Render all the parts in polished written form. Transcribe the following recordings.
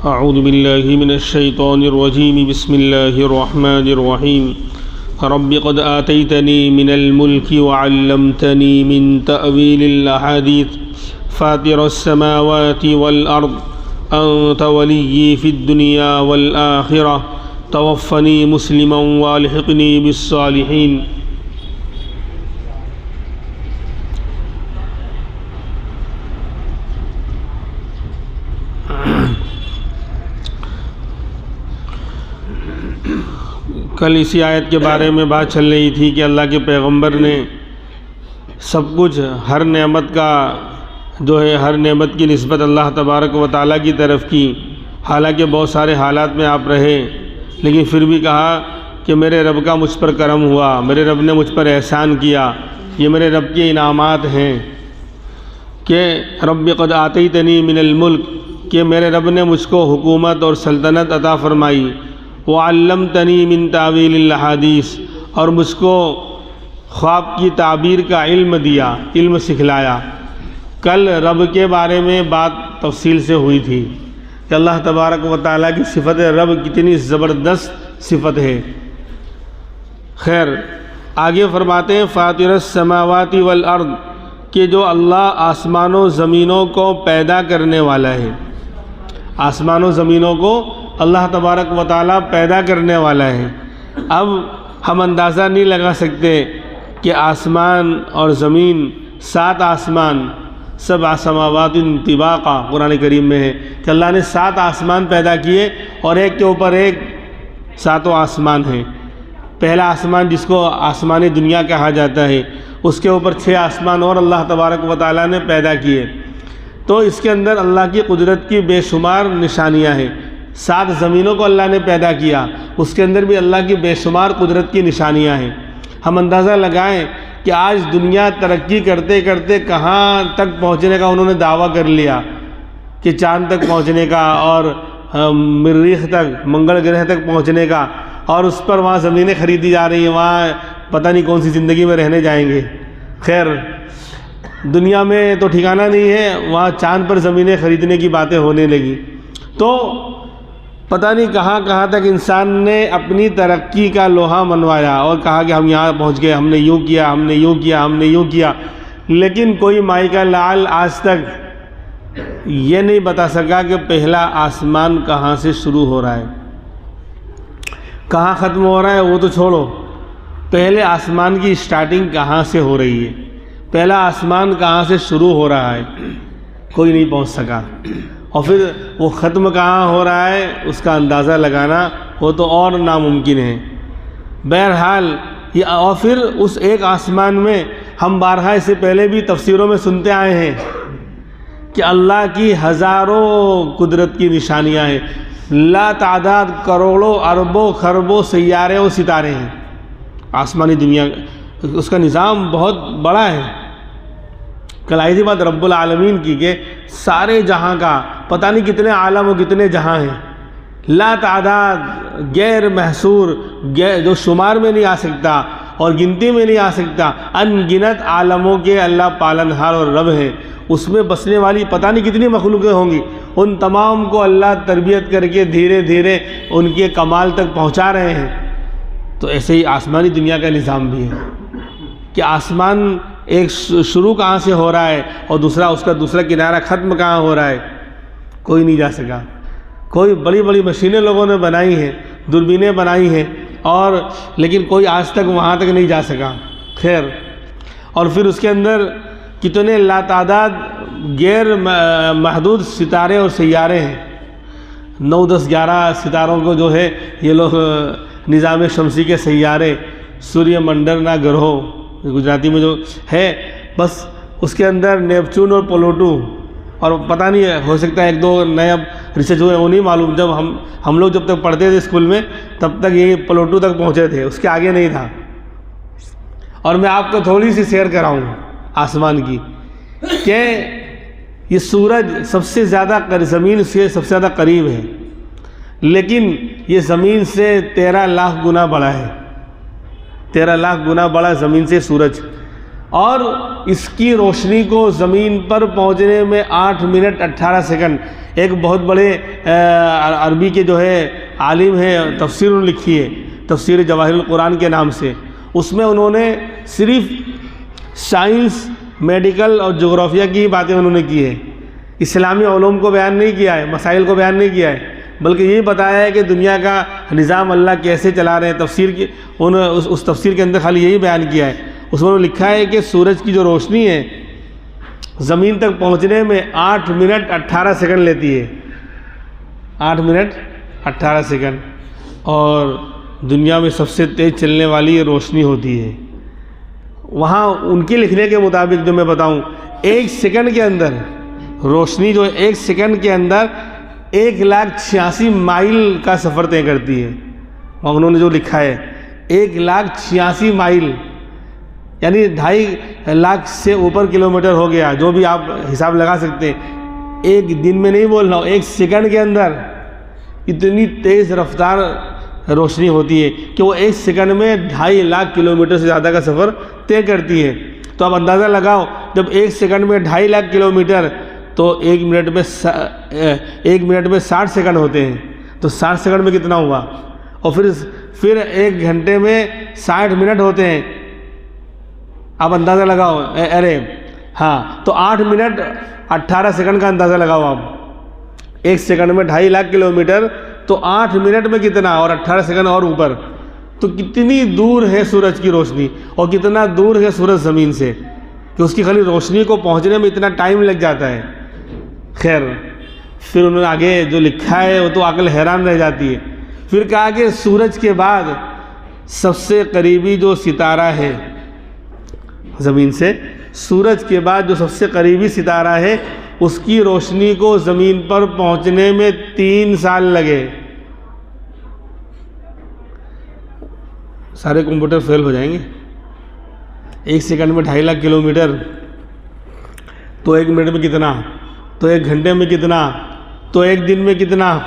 اعوذ باللہ من الشیطان الرجیم بسم اللہ الرحمن الرحیم رب قد آتیتنی من الملک وعلمتنی من تأویل الاحادیث فاطر السماوات والارض انت ولی فی الدنیا والآخرہ توفنی مسلما والحقنی بالصالحین۔ کل اسی آیت کے بارے میں بات چل رہی تھی کہ اللہ کے پیغمبر نے سب کچھ ہر نعمت کا ہر نعمت کی نسبت اللہ تبارک و تعالیٰ کی طرف کی، حالانکہ بہت سارے حالات میں آپ رہے، لیکن پھر بھی کہا کہ میرے رب کا مجھ پر کرم ہوا، میرے رب نے مجھ پر احسان کیا، یہ میرے رب کے انعامات ہیں کہ رب قد آتیتنی من الملک، کہ میرے رب نے مجھ کو حکومت اور سلطنت عطا فرمائی، وعلمتنی من تاویل الاحادیث، اور مجھ کو خواب کی تعبیر کا علم دیا، علم سکھلایا۔ کل رب کے بارے میں بات تفصیل سے ہوئی تھی کہ اللہ تبارک و تعالیٰ کی صفت رب کتنی زبردست صفت ہے۔ خیر، آگے فرماتے ہیں فاطر السماوات والارض، کہ جو اللہ آسمان و زمینوں کو پیدا کرنے والا ہے، آسمان و زمینوں کو اللہ تبارک و تعالیٰ پیدا کرنے والا ہے۔ اب ہم اندازہ نہیں لگا سکتے کہ آسمان اور زمین، 7 آسمان، 7 سماوات طباقا قرآن کریم میں ہے کہ اللہ نے 7 آسمان پیدا کیے اور ایک کے اوپر ایک 7 آسمان ہیں۔ پہلا آسمان جس کو آسمان دنیا کہا جاتا ہے، اس کے اوپر 6 آسمان اور اللہ تبارک و تعالیٰ نے پیدا کیے، تو اس کے اندر اللہ کی قدرت کی بے شمار نشانیاں ہیں۔ 7 زمینوں کو اللہ نے پیدا کیا، اس کے اندر بھی اللہ کی بے شمار قدرت کی نشانیاں ہیں۔ ہم اندازہ لگائیں کہ آج دنیا ترقی کرتے کرتے کہاں تک پہنچنے کا انہوں نے دعویٰ کر لیا کہ چاند تک پہنچنے کا، اور مریخ تک، منگل گرہ تک پہنچنے کا، اور اس پر وہاں زمینیں خریدی جا رہی ہیں، وہاں پتہ نہیں کون سی زندگی میں رہنے جائیں گے۔ خیر، دنیا میں تو ٹھکانہ نہیں ہے، وہاں چاند پر زمینیں خریدنے کی باتیں ہونے لگی، تو پتہ نہیں کہاں کہاں تک انسان نے اپنی ترقی کا لوہا منوایا اور کہا کہ ہم یہاں پہنچ گئے، ہم نے یوں کیا، ہم نے یوں کیا، ہم نے یوں کیا، لیکن کوئی مائی کا لعل آج تک یہ نہیں بتا سکا کہ پہلا آسمان کہاں سے شروع ہو رہا ہے، کہاں ختم ہو رہا ہے وہ تو چھوڑو، پہلے آسمان کی سٹارٹنگ کہاں سے ہو رہی ہے، پہلا آسمان کہاں سے شروع ہو رہا ہے، کوئی نہیں پہنچ سکا، اور پھر وہ ختم کہاں ہو رہا ہے اس کا اندازہ لگانا وہ تو اور ناممکن ہے۔ بہرحال اور پھر اس ایک آسمان میں ہم بارہا اس سے پہلے بھی تفسیروں میں سنتے آئے ہیں کہ اللہ کی ہزاروں قدرت کی نشانیاں ہیں، لا تعداد کروڑوں اربوں خربوں سیارے و ستارے ہیں۔ آسمانی دنیا اس کا نظام بہت بڑا ہے۔ کل آئی تھی بات رب العالمین کی کہ سارے جہاں کا پتہ نہیں کتنے عالم و کتنے جہاں ہیں، لا تعداد، غیر محصور، جو شمار میں نہیں آ سکتا اور گنتی میں نہیں آ سکتا، ان گنت عالموں کے اللہ پالنہار اور رب ہیں، اس میں بسنے والی پتہ نہیں کتنی مخلوقیں ہوں گی، ان تمام کو اللہ تربیت کر کے دھیرے دھیرے ان کے کمال تک پہنچا رہے ہیں۔ تو ایسے ہی آسمانی دنیا کا نظام بھی ہے کہ آسمان ایک شروع کہاں سے ہو رہا ہے اور دوسرا اس کا دوسرا کنارہ ختم کہاں ہو رہا ہے، کوئی نہیں جا سکا۔ کوئی بڑی بڑی مشینیں لوگوں نے بنائی ہیں، دوربینیں بنائی ہیں، اور لیکن کوئی آج تک وہاں تک نہیں جا سکا۔ خیر، اور پھر اس کے اندر کتنے لاتعداد غیر محدود ستارے اور سیارے ہیں، 9 10 11 ستاروں کو جو ہے یہ لوگ نظام شمسی کے سیارے، سوریہ منڈرنا گرہو گجراتی میں جو ہے، بس اس کے اندر نیپچون اور پلوٹو، اور پتہ نہیں ہو سکتا ہے 1-2 نئے اب ریسرچ ہوئے، وہ نہیں معلوم، جب ہم لوگ جب تک پڑھتے تھے اسکول میں تب تک یہ پلوٹو تک پہنچے تھے، اس کے آگے نہیں تھا۔ اور میں آپ کو تھوڑی سی سیر کراؤں آسمان کی کہ یہ سورج سب سے زیادہ زمین سے سب سے زیادہ قریب ہے، لیکن یہ زمین سے 13 لاکھ گنا بڑا ہے، 13 لاکھ گنا بڑا زمین سے سورج، اور اس کی روشنی کو زمین پر پہنچنے میں 8 منٹ 18 سیکنڈ. ایک بہت بڑے عربی کے جو ہے عالم ہیں، تفسیر انہوں نے لکھی ہے، تفسیر جواہر القرآن کے نام سے. اس میں انہوں نے صرف سائنس، میڈیکل اور جغرافیہ کی باتیں انہوں نے کی ہے. اسلامی علوم کو بیان نہیں کیا ہے، مسائل کو بیان نہیں کیا ہے، بلکہ یہ بتایا ہے کہ دنیا کا نظام اللہ کیسے چلا رہے ہیں. تفسیر کی اس تفسیر کے اندر خالی یہی بیان کیا ہے. اس میں لکھا ہے کہ سورج کی جو روشنی ہے زمین تک پہنچنے میں 8 منٹ 18 سیکنڈ لیتی ہے. 8 منٹ 18 سیکنڈ. اور دنیا میں سب سے تیز چلنے والی روشنی ہوتی ہے. وہاں ان کے لکھنے کے مطابق جو میں بتاؤں، 1 سیکنڈ کے اندر روشنی جو 1 سیکنڈ کے اندر 1,86,000 مائل کا سفر طے کرتی ہے. اور انہوں نے جو لکھا ہے 1,86,000 مائل، یعنی 2.5 لاکھ سے اوپر کلومیٹر ہو گیا. جو بھی آپ حساب لگا سکتے ہیں. ایک دن میں نہیں بول رہا ہوں، 1 سیکنڈ کے اندر اتنی تیز رفتار روشنی ہوتی ہے کہ وہ 1 سیکنڈ میں 2.5 لاکھ کلومیٹر سے زیادہ کا سفر طے کرتی ہے. تو آپ اندازہ لگاؤ، جب 1 سیکنڈ میں 2.5 لاکھ کلومیٹر، تو 1 منٹ میں 60 سیکنڈ ہوتے ہیں. تو 60 سیکنڈ میں کتنا ہوا؟ اور پھر 1 گھنٹے میں 60 منٹ ہوتے ہیں. آپ اندازہ لگاؤ. ارے ہاں، تو 8 منٹ 18 سیکنڈ کا اندازہ لگاؤ آپ. 1 سیکنڈ میں 2.5 لاکھ کلومیٹر، تو 8 منٹ میں کتنا، اور 18 سیکنڈ اور اوپر. تو کتنی دور ہے سورج کی روشنی، اور کتنا دور ہے سورج زمین سے، کہ اس کی خالی روشنی کو پہنچنے میں اتنا ٹائم لگ جاتا ہے. خیر، پھر انہوں نے آگے جو لکھا ہے وہ تو عقل حیران رہ جاتی ہے. پھر کہا کہ سورج کے بعد سب سے قریبی جو ستارہ ہے زمین سے، سورج کے بعد جو سب سے قریبی ستارہ ہے، اس کی روشنی کو زمین پر پہنچنے میں 3 سال لگے. سارے کمپیوٹر فیل ہو جائیں گے. 1 سیکنڈ میں 2.5 لاکھ کلومیٹر، تو 1 منٹ میں کتنا، تو 1 گھنٹے میں کتنا، تو 1 دن میں کتنا،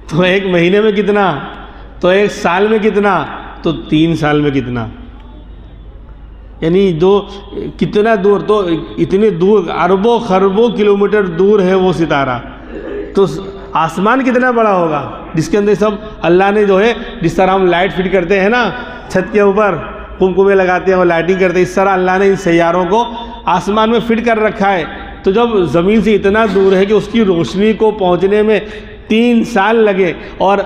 تو 1 مہینے میں کتنا، تو 1 سال میں کتنا، تو 3 سال میں کتنا. یعنی جو کتنا دور، تو اتنے دور، اربوں خربوں کلومیٹر دور ہے وہ ستارہ. تو آسمان کتنا بڑا ہوگا جس کے اندر سب اللہ نے جو ہے، جس طرح ہم لائٹ فٹ کرتے ہیں نا چھت کے اوپر، کمکمے لگاتے ہیں اور لائٹنگ کرتے ہیں، اس طرح اللہ نے ان سیاروں کو آسمان میں فٹ کر رکھا ہے. تو جب زمین سے اتنا دور ہے کہ اس کی روشنی کو پہنچنے میں 3 سال لگے، اور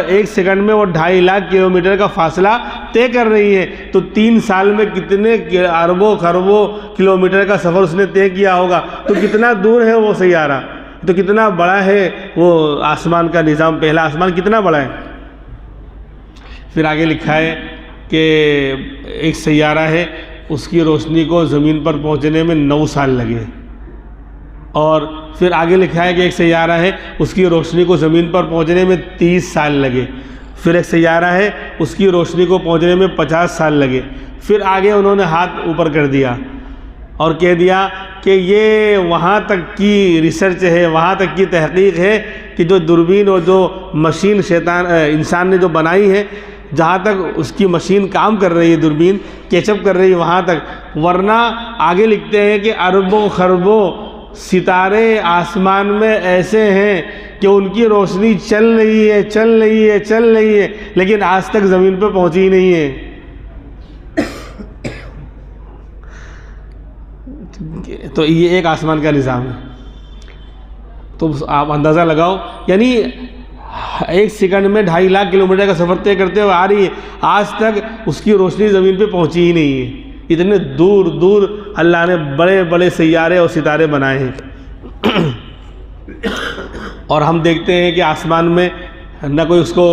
1 سیکنڈ میں وہ 2.5 لاکھ کلومیٹر کا فاصلہ طے کر رہی ہے، تو 3 سال میں کتنے اربوں خربوں کلومیٹر کا سفر اس نے طے کیا ہوگا. تو کتنا دور ہے وہ سیارہ، تو کتنا بڑا ہے وہ آسمان کا نظام. پہلا آسمان کتنا بڑا ہے. پھر آگے لکھا ہے کہ ایک سیارہ ہے، اس کی روشنی کو زمین پر پہنچنے میں 9 سال لگے. اور پھر آگے لکھا ہے کہ ایک سیارہ ہے، اس کی روشنی کو زمین پر پہنچنے میں 30 سال لگے. پھر ایک سیارہ ہے، اس کی روشنی کو پہنچنے میں 50 سال لگے. پھر آگے انہوں نے ہاتھ اوپر کر دیا اور کہہ دیا کہ یہ وہاں تک کی ریسرچ ہے، وہاں تک کی تحقیق ہے کہ جو دوربین اور جو مشین انسان نے جو بنائی ہے، جہاں تک اس کی مشین کام کر رہی ہے، دوربین کیچ اپ کر رہی ہے وہاں تک. ورنہ آگے لکھتے ہیں کہ اربوں خربوں ستارے آسمان میں ایسے ہیں کہ ان کی روشنی چل رہی ہے، لیکن آج تک زمین پہ پہنچی ہی نہیں ہے. تو یہ ایک آسمان کا نظام ہے. تو آپ اندازہ لگاؤ، یعنی 1 سیکنڈ میں 2.5 لاکھ کلومیٹر کا سفر طے کرتے ہوئے آ رہی ہے، آج تک اس کی روشنی زمین پہ پہنچی ہی نہیں ہے. اتنے دور دور اللہ نے بڑے بڑے سیارے اور ستارے بنائے ہیں. اور ہم دیکھتے ہیں کہ آسمان میں نہ کوئی اس کو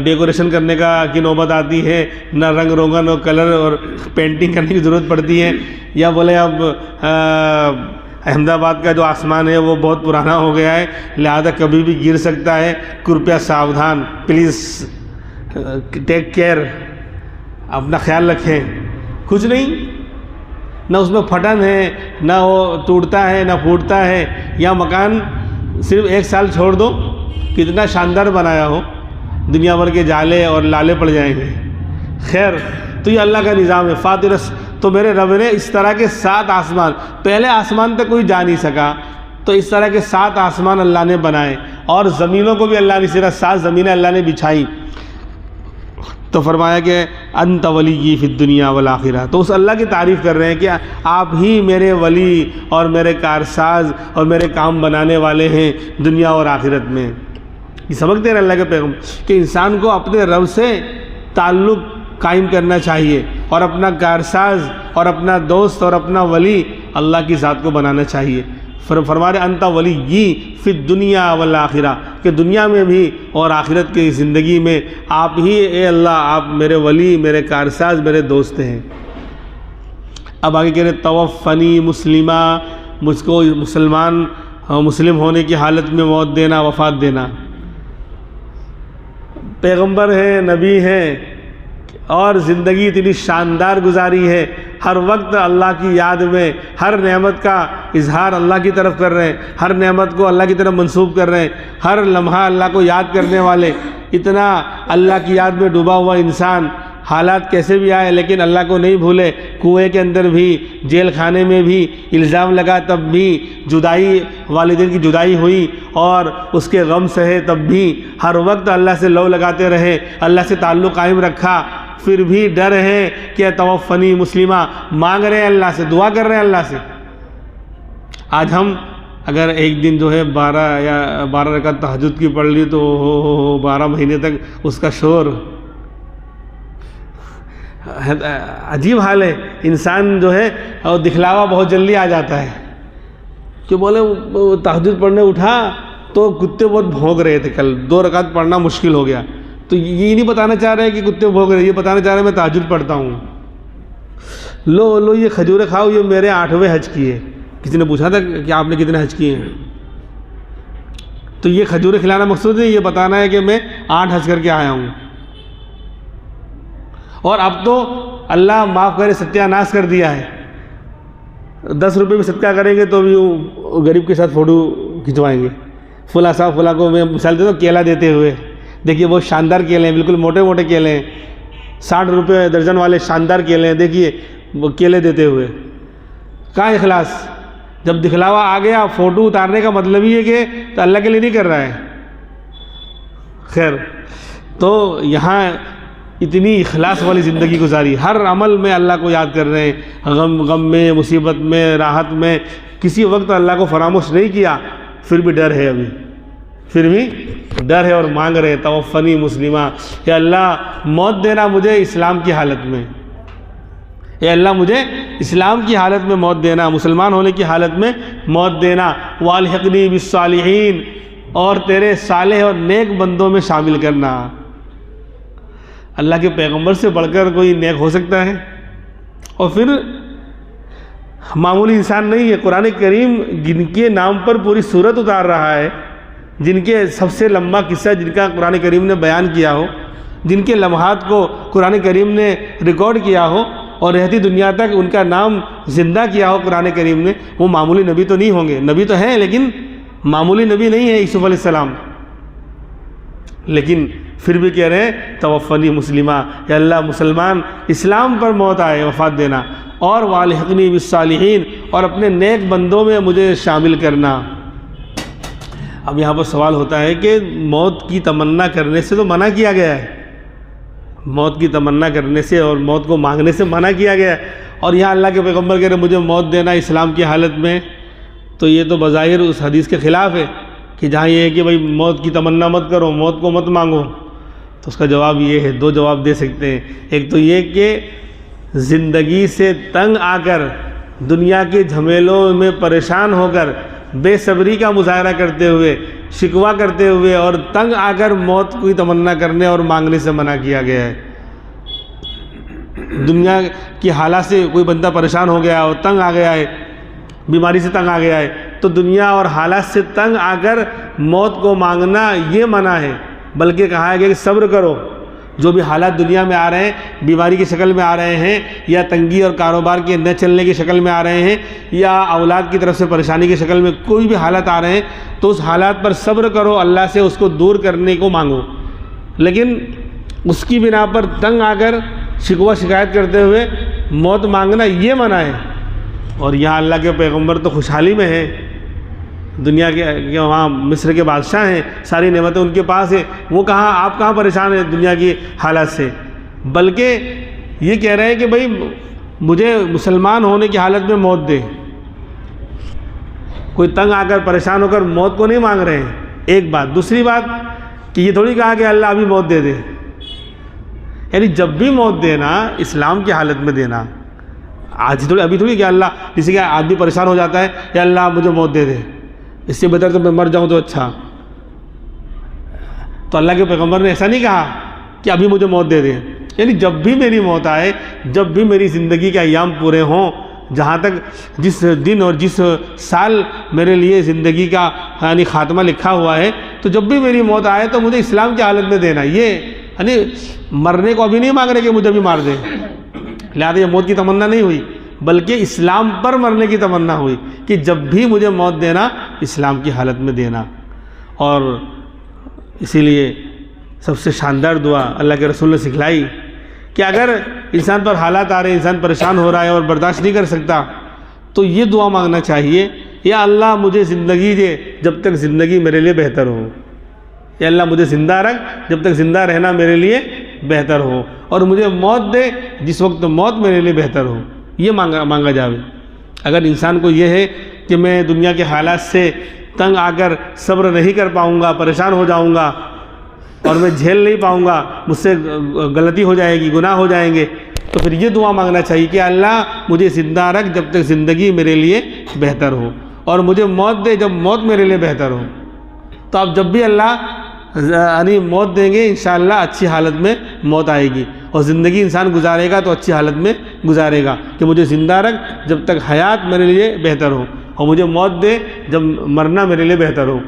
ڈیکوریشن کرنے کی نوبت آتی ہے، نہ رنگ روگن اور کلر اور پینٹنگ کرنے کی ضرورت پڑتی ہے. یا بولے اب احمد آباد کا جو آسمان ہے وہ بہت پرانا ہو گیا ہے، لہذا کبھی بھی گر سکتا ہے، کرپیا ساودھان، پلیز ٹیک کیئر، اپنا خیال رکھیں. کچھ نہیں، نہ اس میں پھٹن ہے، نہ وہ ٹوٹتا ہے، نہ پھوٹتا ہے. یا مکان صرف 1 سال چھوڑ دو، کتنا شاندار بنایا ہو، دنیا بھر کے جالے اور لالے پڑ جائیں گے. خیر، تو یہ اللہ کا نظام ہے. تو میرے رب نے اس طرح کے 7 آسمان، پہلے آسمان تک کوئی جا نہیں سکا، تو اس طرح کے 7 آسمان اللہ نے بنائے، اور زمینوں کو بھی اللہ نے صرف 7 زمینیں اللہ نے بچھائیں، تو فرمایا کہ انت ولی فی الدنیا والآخرہ، تو اس اللہ کی تعریف کر رہے ہیں کہ آپ ہی میرے ولی اور میرے کارساز اور میرے کام بنانے والے ہیں دنیا اور آخرت میں۔ یہ سبق دے رہے اللہ کے پیغمبر کہ انسان کو اپنے رب سے تعلق قائم کرنا چاہیے، اور اپنا کارساز اور اپنا دوست اور اپنا ولی اللہ کی ذات کو بنانا چاہیے۔ فرما رہے انت ولی فی الدنیا والآخرہ، کہ دنیا میں بھی اور آخرت کی زندگی میں آپ ہی اے اللہ، آپ میرے ولی، میرے کارساز، میرے دوست ہیں۔ اب آگے کہہ رہے توفنی مسلمہ، مجھ کو مسلم ہونے کی حالت میں موت دینا، وفات دینا۔ پیغمبر ہیں، نبی ہیں، اور زندگی اتنی شاندار گزاری ہے، ہر وقت اللہ کی یاد میں، ہر نعمت کا اظہار اللہ کی طرف کر رہے ہیں، ہر نعمت کو اللہ کی طرف منسوب کر رہے ہیں، ہر لمحہ اللہ کو یاد کرنے والے، اتنا اللہ کی یاد میں ڈوبا ہوا انسان، حالات کیسے بھی آئے لیکن اللہ کو نہیں بھولے، کنویں کے اندر بھی، جیل خانے میں بھی الزام لگا تب بھی، جدائی، والدین کی جدائی ہوئی اور اس کے غم سہے تب بھی ہر وقت اللہ سے لو لگاتے رہے، اللہ سے تعلق قائم رکھا، پھر بھی ڈر ہے کہ توفنی مسلمہ، مانگ رہے ہیں اللہ سے، دعا کر رہے ہیں اللہ سے۔ آج ہم اگر ایک دن جو ہے 12 رکعت تہجد کی پڑھ لی تو 12 مہینے تک اس کا شور، عجیب حال ہے، انسان جو ہے اور دکھلاوا بہت جلدی آ جاتا ہے، کہ بولے تہجد پڑھنے اٹھا تو کتے بہت بھونک رہے تھے، کل 2 رکعت پڑھنا مشکل ہو گیا، تو یہ نہیں بتانا چاہ رہے کہ کتے بھونک رہے، یہ بتانا چاہ رہے میں تہجد پڑھتا ہوں۔ لو یہ کھجوریں کھاؤ، یہ میرے 8ویں حج کی ہے۔ کسی نے پوچھا تھا کہ آپ نے کتنے حج کیے ہیں، تو یہ کھجوریں کھلانا مقصود نہیں، یہ بتانا ہے کہ میں 8 حج کر کے آیا ہوں۔ اور اب تو اللہ معاف کرے ستیہ ناش کر دیا ہے، 10 روپے بھی صدقہ کریں گے تو بھی غریب کے ساتھ فوٹو کھنچوائیں گے۔ فلاں صاحب فلاں کو میں مثال دیتا ہوں، کیلا دیتے ہوئے، دیکھیے بہت شاندار کیلے ہیں، بالکل موٹے موٹے کیلے ہیں، 60 روپے درجن والے شاندار کیلے ہیں، دیکھیے وہ کیلے دیتے ہوئے، کہاں اخلاص؟ جب دکھلاوا آ گیا، فوٹو اتارنے کا مطلب ہی ہے کہ تو اللہ کے لیے نہیں کر رہا ہے۔ خیر، تو یہاں اتنی اخلاص والی زندگی گزاری، ہر عمل میں اللہ کو یاد کر رہے ہیں، غم میں، مصیبت میں، راحت میں، کسی وقت اللہ کو فراموش نہیں کیا، پھر بھی ڈر ہے، ابھی پھر بھی ڈر ہے، اور مانگ رہے توفنی مسلمہ، کہ اللہ موت دینا مجھے اسلام کی حالت میں، اے اللہ مجھے اسلام کی حالت میں موت دینا، مسلمان ہونے کی حالت میں موت دینا، والحقنی بالصالحین، اور تیرے صالح اور نیک بندوں میں شامل کرنا۔ اللہ کے پیغمبر سے بڑھ کر کوئی نیک ہو سکتا ہے؟ اور پھر معمولی انسان نہیں ہے، قرآن کریم جن کے نام پر پوری سورت اتار رہا ہے، جن کے سب سے لمبا قصہ جن کا قرآن کریم نے بیان کیا ہو، جن کے لمحات کو قرآن کریم نے ریکارڈ کیا ہو اور رہتی دنیا تک ان کا نام زندہ کیا ہو قرآن کریم نے، وہ معمولی نبی تو نہیں ہوں گے، نبی تو ہیں لیکن معمولی نبی نہیں ہے یوسف علیہ السلام، لیکن پھر بھی کہہ رہے ہیں توفنی مسلمہ، یا اللہ مسلمان اسلام پر موت آئے، وفات دینا، اور والحقنی بالصالحین، اور اپنے نیک بندوں میں مجھے شامل کرنا۔ اب یہاں پر سوال ہوتا ہے کہ موت کی تمنا کرنے سے تو منع کیا گیا ہے، موت کی تمنا کرنے سے اور موت کو مانگنے سے منع کیا گیا ہے، اور یہاں اللہ کے پیغمبر کہہ رہے مجھے موت دینا اسلام کی حالت میں، تو یہ تو بظاہر اس حدیث کے خلاف ہے کہ جہاں یہ ہے کہ بھائی موت کی تمنا مت کرو، موت کو مت مانگو، تو اس کا جواب یہ ہے، 2 جواب دے سکتے ہیں۔ ایک تو یہ کہ زندگی سے تنگ آ کر، دنیا کے جھمیلوں میں پریشان ہو کر، بے صبری کا مظاہرہ کرتے ہوئے، شکوہ کرتے ہوئے اور تنگ آ کر موت کی تمنا کرنے اور مانگنے سے منع کیا گیا ہے۔ دنیا کی حالات سے کوئی بندہ پریشان ہو گیا اور تنگ آ گیا ہے، بیماری سے تنگ آ گیا ہے، تو دنیا اور حالات سے تنگ آ کر موت کو مانگنا یہ منع ہے، بلکہ کہا گیا کہ صبر کرو، جو بھی حالات دنیا میں آ رہے ہیں، بیماری کی شکل میں آ رہے ہیں، یا تنگی اور کاروبار کے نہ چلنے کی شکل میں آ رہے ہیں، یا اولاد کی طرف سے پریشانی کی شکل میں کوئی بھی حالات آ رہے ہیں، تو اس حالات پر صبر کرو، اللہ سے اس کو دور کرنے کو مانگو، لیکن اس کی بنا پر تنگ آ کر شکوہ شکایت کرتے ہوئے موت مانگنا یہ منع ہے، اور یہاں اللہ کے پیغمبر تو خوشحالی میں ہیں، دنیا کے وہاں مصر کے بادشاہ ہیں، ساری نعمتیں ان کے پاس ہیں، وہ کہاں، آپ کہاں پریشان ہیں دنیا کی حالات سے؟ بلکہ یہ کہہ رہے ہیں کہ بھائی مجھے مسلمان ہونے کی حالت میں موت دے۔ کوئی تنگ آ کر پریشان ہو کر موت کو نہیں مانگ رہے ہیں، ایک بات۔ دوسری بات کہ یہ تھوڑی کہا کہ اللہ ابھی موت دے دے، یعنی جب بھی موت دینا اسلام کی حالت میں دینا، آج تھوڑی، ابھی تھوڑی کہ اللہ، کسی کا آدمی پریشان ہو جاتا ہے کہ اللہ مجھے موت دے دے، اس سے بہتر تو میں مر جاؤں تو اچھا۔ تو اللہ کے پیغمبر نے ایسا نہیں کہا کہ ابھی مجھے موت دے دے، یعنی جب بھی میری موت آئے، جب بھی میری زندگی کے ایام پورے ہوں، جہاں تک جس دن اور جس سال میرے لیے زندگی کا یعنی خاتمہ لکھا ہوا ہے، تو جب بھی میری موت آئے تو مجھے اسلام کی حالت میں دینا۔ یہ یعنی مرنے کو ابھی نہیں مانگ رہے کہ مجھے بھی مار دے، لہٰذا یہ موت کی تمنا نہیں ہوئی، بلکہ اسلام پر مرنے کی تمنا ہوئی کہ جب بھی مجھے موت دینا اسلام کی حالت میں دینا۔ اور اسی لیے سب سے شاندار دعا اللہ کے رسول نے سکھلائی کہ اگر انسان پر حالات آ رہے ہیں، انسان پریشان ہو رہا ہے اور برداشت نہیں کر سکتا، تو یہ دعا مانگنا چاہیے، یا اللہ مجھے زندگی دے جب تک زندگی میرے لیے بہتر ہو، یا اللہ مجھے زندہ رکھ جب تک زندہ رہنا میرے لیے بہتر ہو، اور مجھے موت دے جس وقت موت میرے لیے بہتر ہو۔ یہ مانگا جاوے۔ اگر انسان کو یہ ہے کہ میں دنیا کے حالات سے تنگ آ کر صبر نہیں کر پاؤں گا، پریشان ہو جاؤں گا اور میں جھیل نہیں پاؤں گا، مجھ سے غلطی ہو جائے گی، گناہ ہو جائیں گے، تو پھر یہ دعا مانگنا چاہیے کہ اللہ مجھے زندہ رکھ جب تک زندگی میرے لیے بہتر ہو، اور مجھے موت دے جب موت میرے لیے بہتر ہو۔ تو اب جب بھی اللہ یعنی موت دیں گے انشاءاللہ اچھی حالت میں موت آئے گی، اور زندگی انسان گزارے گا تو اچھی حالت میں گزارے گا کہ مجھے زندہ رکھ جب تک حیات میرے لیے بہتر ہو، اور مجھے موت دے جب مرنا میرے لیے بہتر ہو۔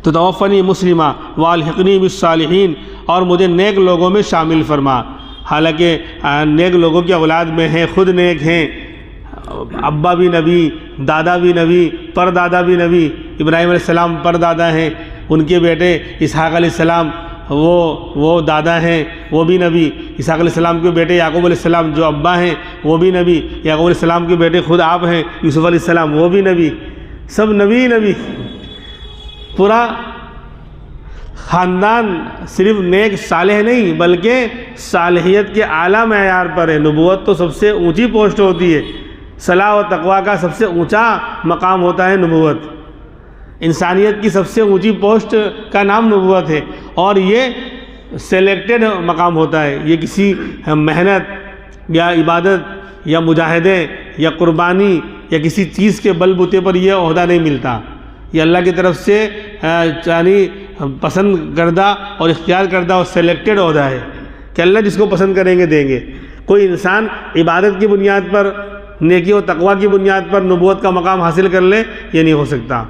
تو توفنی مسلمہ والحقنی بالصالحین، اور مجھے نیک لوگوں میں شامل فرما۔ حالانکہ نیک لوگوں کی اولاد میں ہیں، خود نیک ہیں، ابا بھی نبی، دادا بھی نبی، پردادا بھی نبی، ابراہیم علیہ السلام پردادا ہیں، ان کے بیٹے اسحاق علیہ السلام وہ دادا ہیں، وہ بھی نبی، اسحاق علیہ السلام کے بیٹے یعقوب علیہ السلام جو ابا ہیں وہ بھی نبی، یعقوب علیہ السلام کے بیٹے خود آپ ہیں یوسف علیہ السلام، وہ بھی نبی، سب نبی نبی، پورا خاندان صرف نیک صالح نہیں بلکہ صالحیت کے اعلیٰ معیار پر ہے۔ نبوت تو سب سے اونچی پوسٹ ہوتی ہے، صلاح و تقویٰ کا سب سے اونچا مقام ہوتا ہے نبوت، انسانیت کی سب سے اونچی پوسٹ کا نام نبوت ہے، اور یہ سلیکٹڈ مقام ہوتا ہے، یہ کسی محنت یا عبادت یا مجاہدے یا قربانی یا کسی چیز کے بل بوتے پر یہ عہدہ نہیں ملتا، یہ اللہ کی طرف سے یعنی پسند کردہ اور اختیار کردہ اور سلیکٹڈ عہدہ ہے کہ اللہ جس کو پسند کریں گے دیں گے۔ کوئی انسان عبادت کی بنیاد پر، نیکی و تقویٰ کی بنیاد پر نبوت کا مقام حاصل کر لے، یہ نہیں ہو سکتا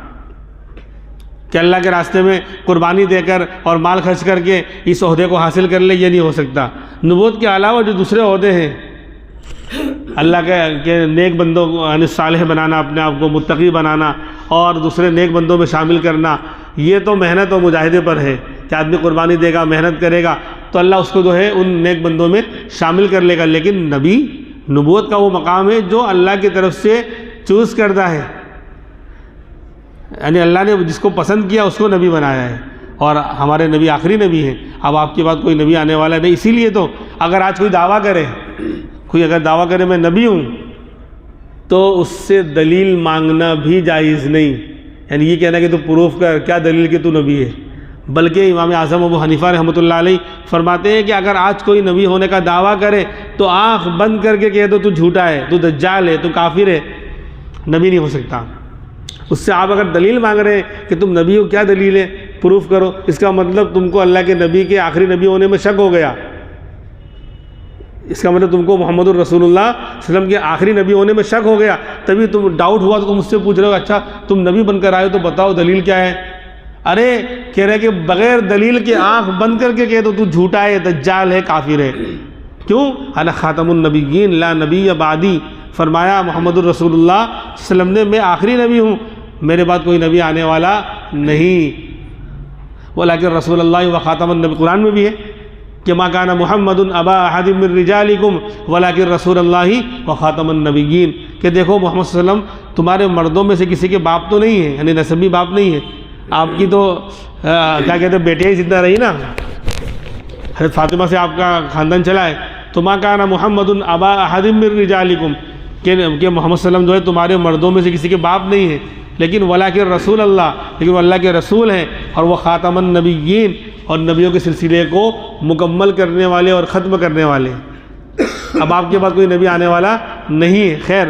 کہ اللہ کے راستے میں قربانی دے کر اور مال خرچ کر کے اس عہدے کو حاصل کر لے، یہ نہیں ہو سکتا۔ نبوت کے علاوہ جو دوسرے عہدے ہیں، اللہ کے نیک بندوں کو یعنی صالح بنانا، اپنے آپ کو متقی بنانا اور دوسرے نیک بندوں میں شامل کرنا، یہ تو محنت و مجاہدے پر ہے کہ آدمی قربانی دے گا، محنت کرے گا تو اللہ اس کو جو ہے ان نیک بندوں میں شامل کر لے گا۔ لیکن نبی، نبوت کا وہ مقام ہے جو اللہ کی طرف سے چوز کردہ ہے، یعنی اللہ نے جس کو پسند کیا اس کو نبی بنایا ہے، اور ہمارے نبی آخری نبی ہیں۔ اب آپ کے بعد کوئی نبی آنے والا نہیں، اسی لیے تو اگر آج کوئی دعویٰ کرے، کوئی اگر دعویٰ کرے میں نبی ہوں، تو اس سے دلیل مانگنا بھی جائز نہیں، یعنی یہ کہنا کہ تو پروف کر، کیا دلیل کہ تو نبی ہے۔ بلکہ امام اعظم ابو حنیفہ رحمۃ اللہ علیہ فرماتے ہیں کہ اگر آج کوئی نبی ہونے کا دعویٰ کرے تو آنکھ بند کر کے کہہ دو تو جھوٹا ہے، تو دجال ہے، تو کافر ہے، نبی نہیں ہو سکتا۔ اس سے آپ اگر دلیل مانگ رہے ہیں کہ تم نبی ہو، کیا دلیل ہے، پروف کرو، اس کا مطلب تم کو اللہ کے نبی کے آخری نبی ہونے میں شک ہو گیا، اس کا مطلب تم کو محمد الرسول اللہ صلی اللہ علیہ وسلم کے آخری نبی ہونے میں شک ہو گیا، تبھی تم ڈاؤٹ ہوا تو تم مجھ سے پوچھ رہے ہو اچھا تم نبی بن کر آئے ہو تو بتاؤ دلیل کیا ہے۔ ارے کہہ رہے کہ بغیر دلیل کے آنکھ بند کر کے کہہ دو تو جھوٹا ہے، دجال ہے، کافر ہے۔ کیوں؟ انا خاتم النبیین لا نبی بعدی، فرمایا محمد الرسول اللہ صلی اللہ علیہ وسلم نے میں آخری نبی ہوں، میرے بعد کوئی نبی آنے والا نہیں۔ ولیکن رسول اللہ و خاتم النبی، قرآن میں بھی ہے کہ ما کان محمد ابا احد من رجالکم ولکن رسول اللہ وخاتم النبیین، کہ دیکھو محمد صلی اللہ علیہ وسلم تمہارے مردوں میں سے کسی کے باپ تو نہیں ہے، یعنی نسبی باپ نہیں ہے، آپ کی تو کیا کہتے ہیں بیٹیاں ہی زندہ رہی نا، حضرت فاطمہ سے آپ کا خاندان چلا ہے. تو ما کان محمد ابا احد من رجالکم، کہ محمد صلی اللہ علیہ وسلم جو ہے تمہارے مردوں میں سے کسی کے باپ نہیں ہے، لیکن ولکن رسول اللہ، لیکن وہ اللہ کے رسول ہیں، اور وہ خاتم النبیین، اور نبیوں کے سلسلے کو مکمل کرنے والے اور ختم کرنے والے. اب آپ کے پاس کوئی نبی آنے والا نہیں ہے. خیر،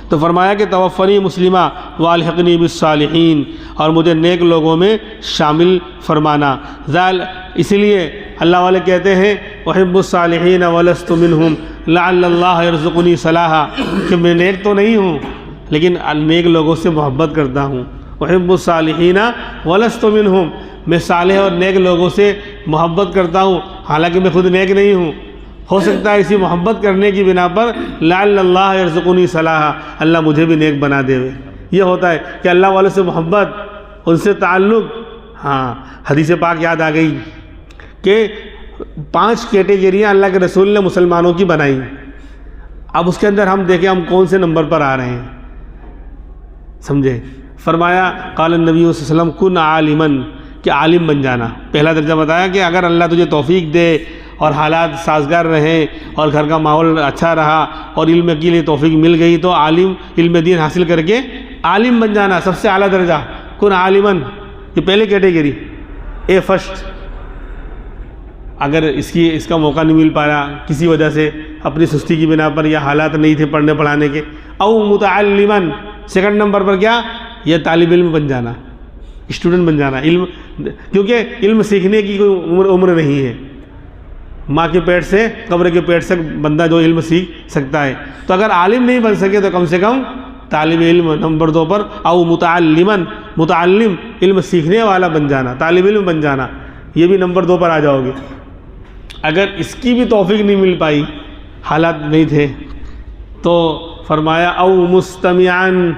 تو فرمایا کہ توفنی مسلمہ والحقنی بالصالحین، اور مجھے نیک لوگوں میں شامل فرمانا. اس لیے اللہ والے کہتے ہیں احب الصالحین ولست منہم لعل اللہ یرزقنی صلاحا، کہ میں نیک تو نہیں ہوں لیکن نیک لوگوں سے محبت کرتا ہوں. احب الصالحین ولست منہم، میں صالح اور نیک لوگوں سے محبت کرتا ہوں حالانکہ میں خود نیک نہیں ہوں. ہو سکتا ہے اسی محبت کرنے کی بنا پر لعل اللہ یرزقنی صلاحا، اللہ مجھے بھی نیک بنا دے. یہ ہوتا ہے کہ اللہ والوں سے محبت، ان سے تعلق. ہاں، حدیث پاک یاد آ گئی کہ 5 کیٹیگریاں اللہ کے رسول نے مسلمانوں کی بنائی. اب اس کے اندر ہم دیکھیں ہم کون سے نمبر پر آ رہے ہیں، سمجھے. فرمایا قال النبی صلی اللہ علیہ وسلم کن عالماً، کہ عالم بن جانا. پہلا درجہ بتایا کہ اگر اللہ تجھے توفیق دے اور حالات سازگار رہیں اور گھر کا ماحول اچھا رہا اور علم کے لیے توفیق مل گئی تو عالم، علم دین حاصل کر کے عالم بن جانا، سب سے اعلیٰ درجہ. کن عالماً، یہ پہلی کیٹیگری، اے فرسٹ. اگر اس کا موقع نہیں مل پایا کسی وجہ سے، اپنی سستی کی بنا پر یا حالات نہیں تھے پڑھنے پڑھانے کے. او متعلماً، سیکنڈ نمبر پر کیا، یہ طالب علم بن جانا، اسٹوڈنٹ بن جانا. علم، کیونکہ علم سیکھنے کی کوئی عمر نہیں ہے. ماں کے پیٹ سے، قبر کے پیٹ سے بندہ جو علم سیکھ سکتا ہے. تو اگر عالم نہیں بن سکے تو کم سے کم طالب علم نمبر 2 پر. او متعلماً، متعلم، علم سیکھنے والا بن جانا، طالب علم بن جانا، یہ بھی نمبر 2 پر آ جاؤ گے. اگر اس کی بھی توفیق نہیں مل پائی، حالات نہیں تھے، تو فرمایا او مستمعاً،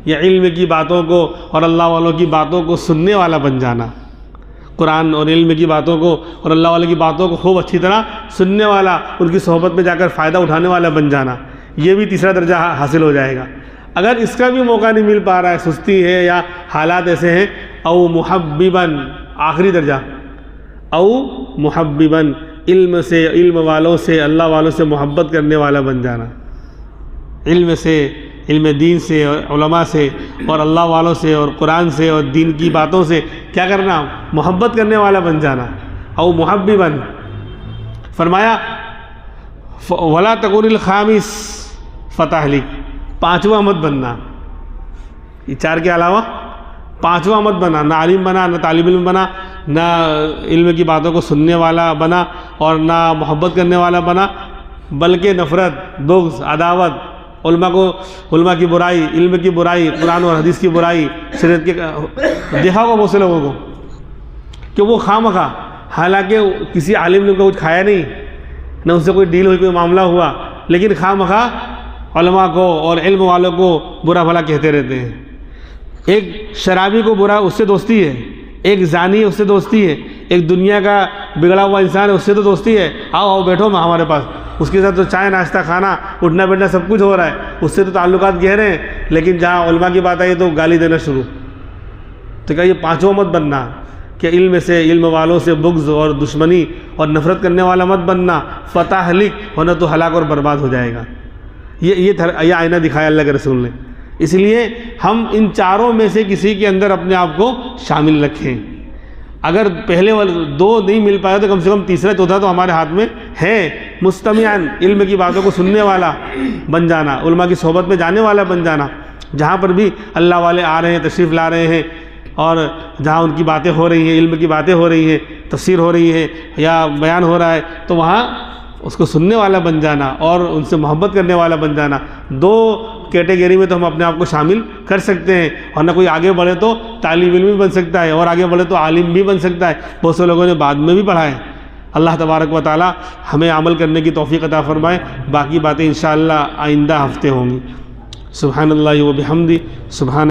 یہ علم کی باتوں کو اور اللہ والوں کی باتوں کو سننے والا بن جانا. قرآن اور علم کی باتوں کو اور اللہ والوں کی باتوں کو خوب اچھی طرح سننے والا، ان کی صحبت میں جا کر فائدہ اٹھانے والا بن جانا. یہ بھی تیسرا درجہ حاصل ہو جائے گا. اگر اس کا بھی موقع نہیں مل پا رہا ہے، سستی ہے یا حالات ایسے ہیں، او محبباً، آخری درجہ، او محبباً، علم سے، علم والوں سے، اللہ والوں سے محبت کرنے والا بن جانا. علم سے، علم دین سے اور علماء سے اور اللہ والوں سے اور قرآن سے اور دین کی باتوں سے کیا کرنا، محبت کرنے والا بن جانا. او محبباً. فرمایا ولا تکن الخامس فتہلک، 5واں مت بننا. یہ 4 کے علاوہ 5واں مت بنا، نہ عالم بنا، نہ طالب علم بنا، نہ علم کی باتوں کو سننے والا بنا اور نہ محبت کرنے والا بنا، بلکہ نفرت، بغض، عداوت، علماء کی برائی، علم کی برائی، قرآن اور حدیث کی برائی، شریعت کے. دیکھا ہوگا بہت سے لوگوں کو کہ وہ خواہ حالانکہ کسی عالم نے ان کو کچھ کھایا نہیں، نہ ان سے کوئی ڈیل ہوئی، کوئی معاملہ ہوا، لیکن خواہ علماء کو اور علم والوں کو برا بھلا کہتے رہتے ہیں. ایک شرابی کو برا، اس سے دوستی ہے. ایک زانی، اس سے دوستی ہے. ایک دنیا کا بگڑا ہوا انسان ہے، اس سے تو دوستی ہے. آؤ بیٹھو ہمارے پاس، اس کے ساتھ تو چائے ناشتہ کھانا، اٹھنا بیٹھنا سب کچھ ہو رہا ہے، اس سے تو تعلقات گہرے ہیں. لیکن جہاں علماء کی بات آئی تو گالی دینا شروع. تو کیا یہ 5واں مت بننا کہ علم سے، علم والوں سے بغض اور دشمنی اور نفرت کرنے والا مت بننا. فتہلک، ورنہ تو ہلاک اور برباد ہو جائے گا. یہ آئینہ دکھایا اللہ کے رسول نے. اس لیے ہم ان 4 میں سے کسی کے اندر اپنے آپ کو شامل رکھیں. اگر پہلے والے 2 نہیں مل پائے تو کم سے کم تیسرا چوتھا تو ہمارے ہاتھ میں ہے. مستمعاً، علم کی باتوں کو سننے والا بن جانا، علماء کی صحبت میں جانے والا بن جانا. جہاں پر بھی اللہ والے آ رہے ہیں، تشریف لا رہے ہیں، اور جہاں ان کی باتیں ہو رہی ہیں، علم کی باتیں ہو رہی ہیں، تفسیر ہو رہی ہے یا بیان ہو رہا ہے، تو وہاں اس کو سننے والا بن جانا اور ان سے محبت کرنے والا بن جانا. 2 کیٹیگری میں تو ہم اپنے آپ کو شامل کر سکتے ہیں. اور نہ کوئی آگے بڑھے تو طالب علم بھی بن سکتا ہے، اور آگے بڑھے تو عالم بھی بن سکتا ہے. بہت سے لوگوں نے بعد میں بھی پڑھا ہے. اللہ تبارک و تعالی ہمیں عمل کرنے کی توفیق عطا فرمائے. باقی باتیں انشاءاللہ آئندہ ہفتے ہوں گی. سبحان اللہ و بحمدہ، سبحان